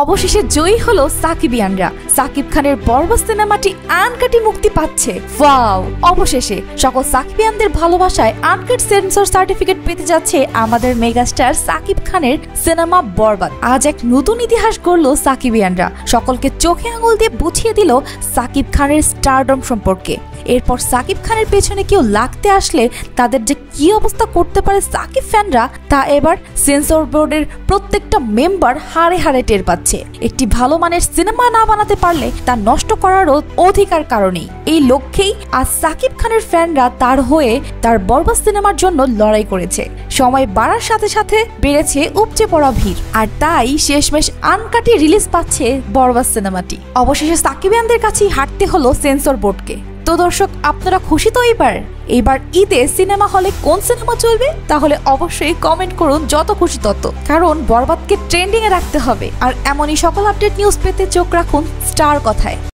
অবশেষে জয়ী হলো সাকিবিয়ানরা। সাকিব খানের বরবাদ সিনেমাটি আনকাটি মুক্তি পাচ্ছে। ওয়াও! অবশেষে সকল সাকিবিয়ানদের ভালোবাসায় আনকাট সেন্সর সার্টিফিকেট পেতে যাচ্ছে আমাদের মেগাস্টার সাকিব খানের সিনেমা বরবাদ। আজ এক নতুন ইতিহাস গড়ল সাকিবিয়ানরা। সকলকে চোখে আঙুল দিয়ে বুঝিয়ে দিল সাকিব খানের স্টারডম সম্পর্কে। এরপর সাকিব খানের পেছনে কেউ লাগতে আসলে তাদের যে কি অবস্থা করতে পারে সাকিব ফ্যানরা, তা এবার সেন্সর বোর্ডের প্রত্যেকটা মেম্বার হাড়ে হাড়ে টের পাচ্ছে। একটি ভালো মানের সিনেমা না বানাতে পারলে তা নষ্ট করারও অধিকার কারণেই। এই লক্ষ্যেই আজ সাকিব খানের ফ্যানরা তার হয়ে তার বরবাদ সিনেমার জন্য লড়াই করেছে। সময় বাড়ার সাথে সাথে বেড়েছে উপচে পড়া ভিড়, আর তাই শেষমেশ আনকাটি রিলিজ পাচ্ছে বরবাদ সিনেমাটি। অবশেষে সাকিবিয়ানদের কাছেই হাঁটতে হলো সেন্সর বোর্ডকে। তো দর্শক, আপনারা খুশি তো? এইবার ঈদে সিনেমা হলে কোন সিনেমা চলবে? তাহলে অবশ্যই কমেন্ট করুন, যত খুশি তত, কারণ বরবাদকে ট্রেন্ডিং এ রাখতে হবে। আর এমনই সকল আপডেট নিউজ পেতে চোখ রাখুন স্টার কথায়।